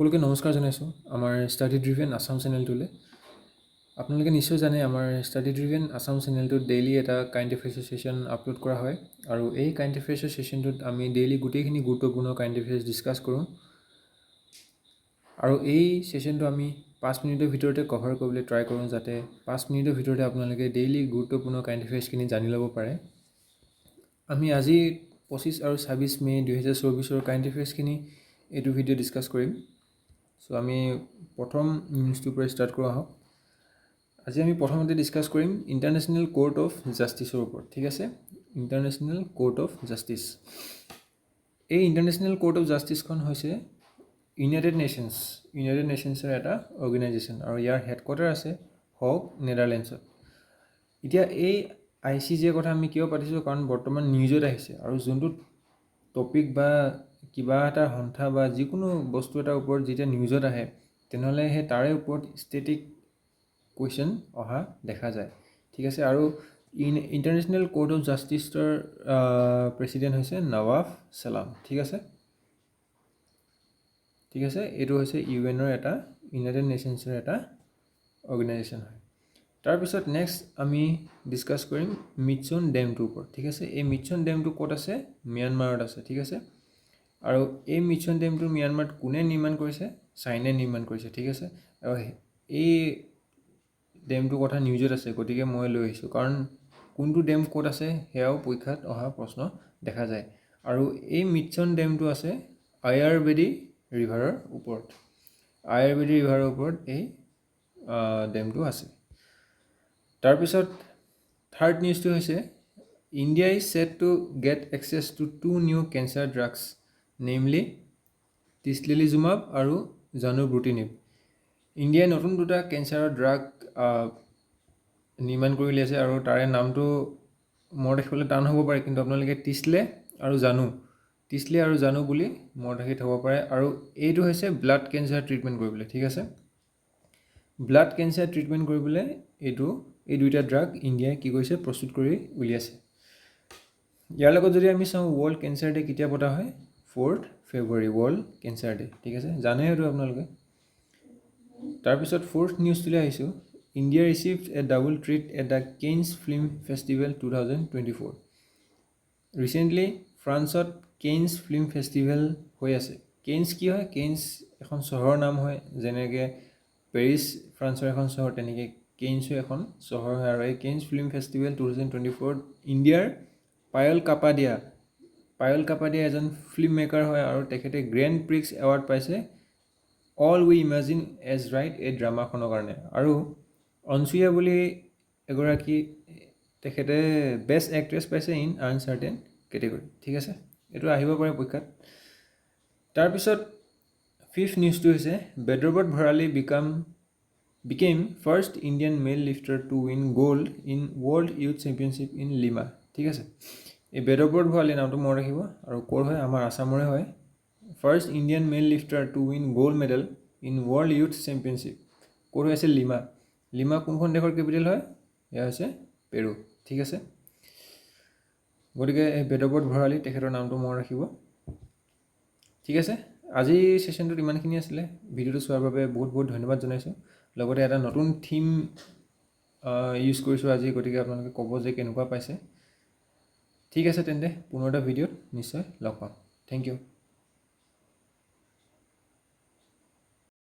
সকলোকে নমস্কাৰ জনাইছোঁ আমাৰ ষ্টাডি ড্ৰিভেন আছাম চেনেলটোলৈ। আপোনালোকে নিশ্চয় জানে আমাৰ ষ্টাডি ড্ৰিভেন আছাম চেনেলটোত ডেইলি এটা কাৰেণ্ট এফেয়াৰ্ছৰ ছেশ্যন আপলোড কৰা হয় আৰু এই কাৰেণ্ট এফেয়াৰ্ছৰ ছেশ্যনটোত আমি ডেইলি গোটেইখিনি গুৰুত্বপূৰ্ণ কাৰেণ্ট এফেয়াৰ্ছ ডিছকাছ কৰোঁ আৰু এই ছেশ্যনটো আমি 5 মিনিটৰ ভিতৰতে কভাৰ কৰিবলৈ ট্ৰাই কৰোঁ যাতে 5 মিনিটৰ ভিতৰতে আপোনালোকে ডেইলি গুৰুত্বপূৰ্ণ কাৰেণ্ট এফেয়াৰ্ছখিনি জানি ল'ব পাৰে। আমি আজি 25 আৰু 26 মে 2024 কাৰেণ্ট এফেয়াৰ্ছখিনি এইটো ভিডিঅ' ডিছকাছ কৰিম। চ' আমি প্ৰথম নিউজটোৰ পৰা ষ্টাৰ্ট কৰা হওক। আজি আমি প্ৰথমতে ডিছকাছ কৰিম ইণ্টাৰনেশ্যনেল কোৰ্ট অফ জাষ্টিছৰ ওপৰত। ঠিক আছে, ইণ্টাৰনেশ্যনেল কোৰ্ট অফ জাষ্টিছ। এই ইণ্টাৰনেশ্যনেল কোৰ্ট অফ জাষ্টিছখন হৈছে ইউনাইটেড নেশ্যনছৰ এটা অৰ্গেনাইজেশ্যন আৰু ইয়াৰ হেডকোৱাৰ্টাৰ আছে হগ নেদাৰলেণ্ডছত। এতিয়া এই ICJ কথা আমি কিয় পাতিছোঁ, কাৰণ বৰ্তমান নিউজত আহিছে আৰু যোনটো টপিক বা কিবা এটা সন্থা বা যিকোনো বস্তু এটাৰ ওপৰত যেতিয়া নিউজত আহে তেনেহ'লে সেই তাৰে ওপৰত ষ্টেটিক কুৱেশ্যন অহা দেখা যায়। ঠিক আছে, আৰু ইণ্টাৰনেশ্যনেল কোৰ্ট অফ জাষ্টিছৰ প্ৰেচিডেণ্ট হৈছে নৱাফ ছালাম। ঠিক আছে, এইটো হৈছে ইউএনৰ এটা ইউনাইটেড নেশ্যনছৰ এটা অৰ্গেনাইজেশ্যন হয়। তাৰপিছত নেক্সট আমি ডিছকাছ কৰিম মিটছন ডেমটোৰ ওপৰত। ঠিক আছে, এই মিটছন ডেমটো ক'ত আছে? ম্যানমাৰত আছে। ঠিক আছে, আৰু এই মিটছন ডেমটো ম্যানমাৰত কোনে নিৰ্মাণ কৰিছে? চাইনাই নিৰ্মাণ কৰিছে। ঠিক আছে, আৰু এই ডেমটোৰ কথা নিউজত আছে, গতিকে মই লৈ আহিছোঁ, কাৰণ কোনটো ডেম ক'ত আছে সেয়াও পৰীক্ষাত অহা প্ৰশ্ন দেখা যায়। আৰু এই মিটছন ডেমটো আছে আয়াৰবেদী ৰিভাৰৰ ওপৰত। আয়াৰবেদী ৰিভাৰৰ ওপৰত এই ডেমটো আছে। তাৰপিছত থাৰ্ড নিউজটো হৈছে India is set to get access to 2 new cancer drugs, namely tislelizumab আৰু জানুব্ৰুটিনিব। ইণ্ডিয়াই নতুন 2টা কেঞ্চাৰৰ ড্ৰাগ নিৰ্মাণ কৰি উলিয়াইছে আৰু তাৰে নামটো মনত ৰাখিবলৈ টান হ'ব পাৰে, কিন্তু আপোনালোকে টিছলে আৰু জানু বুলি মনত ৰাখি থ'ব পাৰে। আৰু এইটো হৈছে ব্লাড কেঞ্চাৰ ট্ৰিটমেণ্ট কৰিবলৈ। ঠিক আছে, ব্লাড কেঞ্চাৰ ট্ৰিটমেণ্ট কৰিবলৈ এই 2টা ড্ৰাগ ইণ্ডিয়াই কি কৰিছে? প্ৰস্তুত কৰি উলিয়াইছে। ইয়াৰ লগত যদি আমি চাওঁ ৱৰ্ল্ড কেঞ্চাৰ ডে কেতিয়া পতা হয়? 4 ফেব্ৰুৱাৰী ৱৰ্ল্ড কেঞ্চাৰ ডে। ঠিক আছে, জানে সেইটো আপোনালোকে। তাৰপিছত ফ'ৰ্থ নিউজটোলৈ আহিছোঁ। India received a double treat at the Cannes film festival 2024। Recently ফ্ৰান্সত কেনছ ফিল্ম ফেষ্টিভেল হৈ আছে। কেনছ কি হয়? কেনছ এখন চহৰৰ নাম হয়, যেনেকৈ পেৰিছ ফ্ৰান্সৰ এখন চহৰ, তেনেকৈ কেনছো এখন চহৰ হয়। আৰু এই কেনছ ফিল্ম ফেষ্টিভেল 2024 ইণ্ডিয়াৰ পায়ল কাপাডিয়া এজন ফিল্ম মেকাৰ হয় আৰু তেখেতে গ্ৰেণ্ড প্ৰিক্স এৱাৰ্ড পাইছে অল উই ইমাজিন এজ ৰাইট এই ড্ৰামাখনৰ কাৰণে। আৰু অনসুয়া বুলি এগৰাকী, তেখেতে বেষ্ট এক্ট্ৰেছ পাইছে ইন আনচাৰ্টেন কেটেগৰী। ঠিক আছে, এইটো আহিব পাৰে পৰীক্ষাত। তাৰপিছত ফিফ্থ নিউজটো হৈছে বেদ্ৰবত Bharali became first Indian male lifter to win gold in World Youth Championship in Lima. ঠিক আছে, এই বেদ্ৰব্ৰত ভৰালী নামটো মনত ৰাখিব আৰু ক'ৰ হয়? আমাৰ আছামৰে হয়। First Indian male lifter to win gold medal in world youth championship ক'ত হৈ আছে? লিমা কোনখন দেশৰ কেপিটেল হয়? এয়া হৈছে পেৰু। ঠিক আছে, গতিকে এই বেদ্ৰব্ৰত ভৰালী তেখেতৰ নামটো মনত ৰাখিব। ঠিক আছে, আজিৰ ছেশ্যনটোত ইমানখিনি আছিলে। ভিডিঅ'টো চোৱাৰ বাবে বহুত বহুত ধন্যবাদ জনাইছোঁ। লগতে এটা নতুন থিম ইউজ কৰিছোঁ আজি, গতিকে আপোনালোকে ক'ব যে কেনেকুৱা পাইছে। ঠিক আছে, তেন্তে পুনৰ এটা ভিডিঅ'ত নিশ্চয় লগ পাম। Thank U.